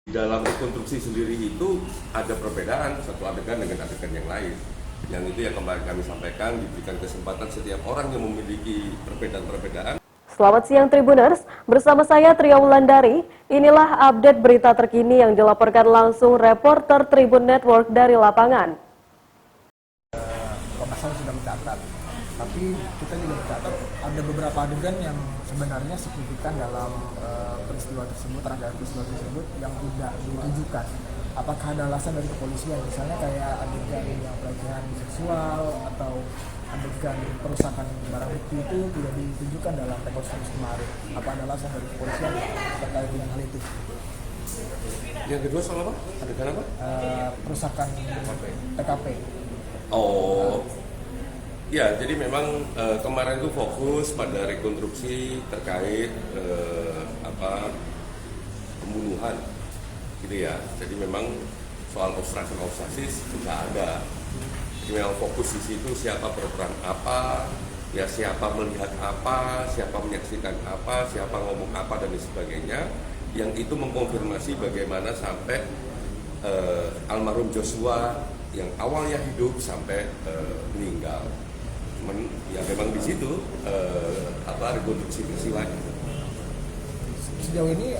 Di dalam rekonstruksi sendiri itu ada perbedaan satu adegan dengan adegan yang lain. Yang itu yang kemarin kami sampaikan, diberikan kesempatan setiap orang yang memiliki perbedaan-perbedaan. Selamat siang Tribuners, bersama saya Tria Wulandari. Inilah update berita terkini yang dilaporkan langsung reporter Tribun Network dari lapangan. Komnas HAM sudah mencatat, tapi kita juga mencatat ada beberapa adegan yang sebenarnya signifikan dalam peristiwa tersebut, rangkaian peristiwa tersebut yang tidak ditunjukkan. Apakah ada alasan dari kepolisian, misalnya kayak adegan yang pelecehan seksual atau adegan perusakan barang bukti itu tidak ditunjukkan dalam rekonstruksi kemarin? Apa ada alasan dari kepolisian terkait dengan hal itu? Yang kedua soal apa? Adegan apa? Perusakan TKP. Oh, ya, jadi memang kemarin itu fokus pada rekonstruksi terkait pembunuhan, gitu ya. Jadi memang soal obstruction tidak ada. Jadi memang fokus di situ siapa berperan apa, ya siapa melihat apa, siapa menyaksikan apa, siapa ngomong apa dan sebagainya. Yang itu mengkonfirmasi bagaimana sampai almarhum Joshua yang awalnya hidup sampai meninggal. Ya memang di situ rekonstruksi peristiwa itu. Sejauh ini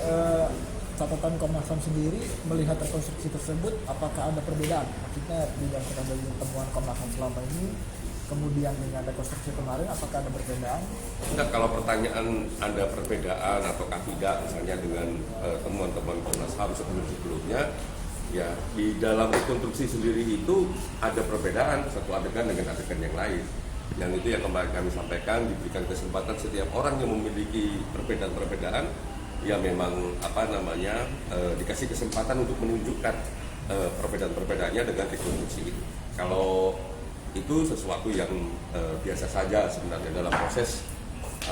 catatan Komnas HAM sendiri melihat rekonstruksi tersebut, apakah ada perbedaan? Maksudnya dibandingkan dari temuan Komnas HAM selama ini, kemudian dengan rekonstruksi kemarin, apakah ada perbedaan? Enggak, kalau pertanyaan ada perbedaan ataukah tidak misalnya dengan temuan-temuan Komnas HAM sebelumnya, ya di dalam rekonstruksi sendiri itu ada perbedaan satu adegan dengan adegan yang lain. Yang itu yang kemarin kami sampaikan, diberikan kesempatan setiap orang yang memiliki perbedaan-perbedaan, ya memang dikasih kesempatan untuk menunjukkan perbedaan-perbedaannya dengan rekonstruksi itu. Kalau itu sesuatu yang biasa saja sebenarnya dalam proses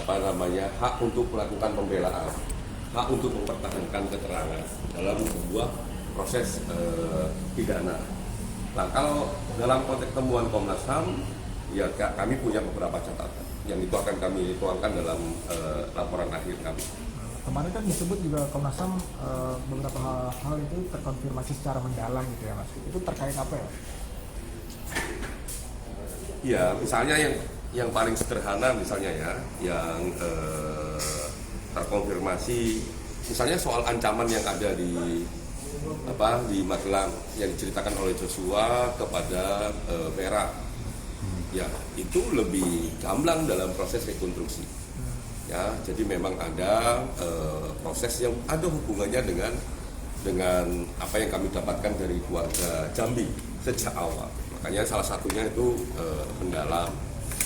hak untuk melakukan pembelaan, hak untuk mempertahankan keterangan dalam sebuah proses pidana. Nah, kalau dalam konteks temuan Komnas HAM, ya kami punya beberapa catatan yang itu akan kami tuangkan dalam laporan akhir kami. Kemarin kan disebut juga Komnas HAM beberapa hal itu terkonfirmasi secara mendalam gitu ya Mas. Itu terkait apa ya? Ya, misalnya yang paling sederhana misalnya ya, yang terkonfirmasi misalnya soal ancaman yang ada di Magelang yang diceritakan oleh Joshua kepada Vera. Ya, itu lebih gamblang dalam proses rekonstruksi. Ya, jadi memang ada proses yang ada hubungannya dengan apa yang kami dapatkan dari keluarga Jambi sejak awal. Makanya salah satunya itu mendalam.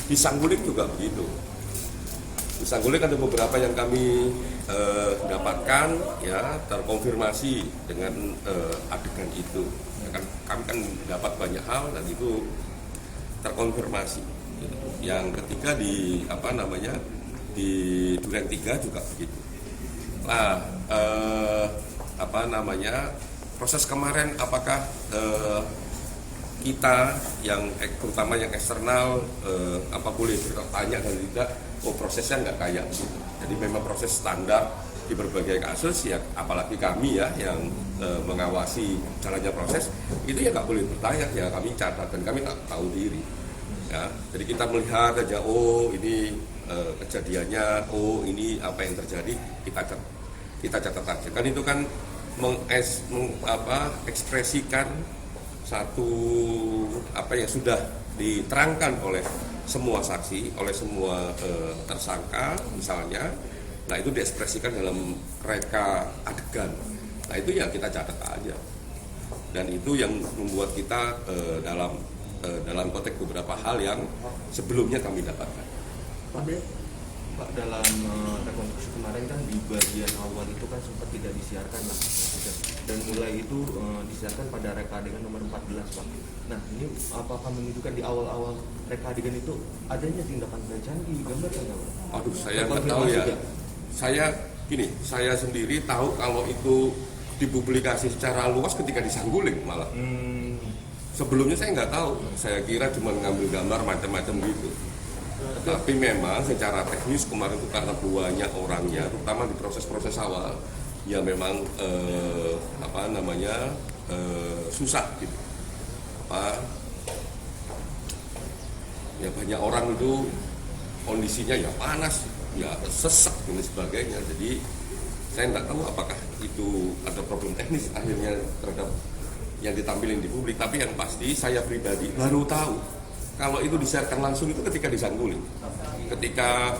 Di Sanggulin juga begitu. Di Sanggulin ada beberapa yang kami dapatkan, ya terkonfirmasi dengan adegan itu. Ya, kami kan dapat banyak hal dan itu terkonfirmasi. Yang ketiga di Duren 3 juga begitu. Nah, proses kemarin apakah kita yang terutama yang eksternal boleh bertanya dan tidak, prosesnya nggak kayak gitu. Jadi memang proses standar di berbagai kasus, ya apalagi kami ya yang mengawasi jalannya proses itu ya nggak boleh bertanya, ya kami catat dan kami tak tahu diri. Ya, jadi kita melihat aja, ini kejadiannya, ini apa yang terjadi, kita catat aja. Kan itu kan mengekspresikan satu apa yang sudah diterangkan oleh semua saksi, oleh semua tersangka misalnya. Nah, itu diekspresikan dalam reka adegan. Nah, itu ya kita catat aja. Dan itu yang membuat kita dalam konteks beberapa hal yang sebelumnya kami dapatkan. Pak, dalam rekonstruksi kemarin kan di bagian awal itu kan sempat tidak disiarkan lah, dan mulai itu disiarkan pada reka adegan nomor 14, Pak. Nah, ini apakah menunjukkan di awal-awal reka adegan itu adanya tindakan pelecehan digambarkan nggak, Pak? Aduh, saya nggak tahu ya. Saya sendiri tahu kalau itu dipublikasi secara luas ketika di Sanggulin malah. Sebelumnya saya nggak tahu, saya kira cuma ngambil gambar macam-macam gitu. Tapi memang secara teknis kemarin itu karena banyak orangnya, terutama di proses-proses awal, ya memang susah gitu. Ya banyak orang itu kondisinya ya panas, ya sesak dan sebagainya. Jadi saya tidak tahu apakah itu ada problem teknis akhirnya terhadap yang ditampilin di publik. Tapi yang pasti saya pribadi baru tahu kalau itu disiarkan langsung itu ketika di Saguling, ketika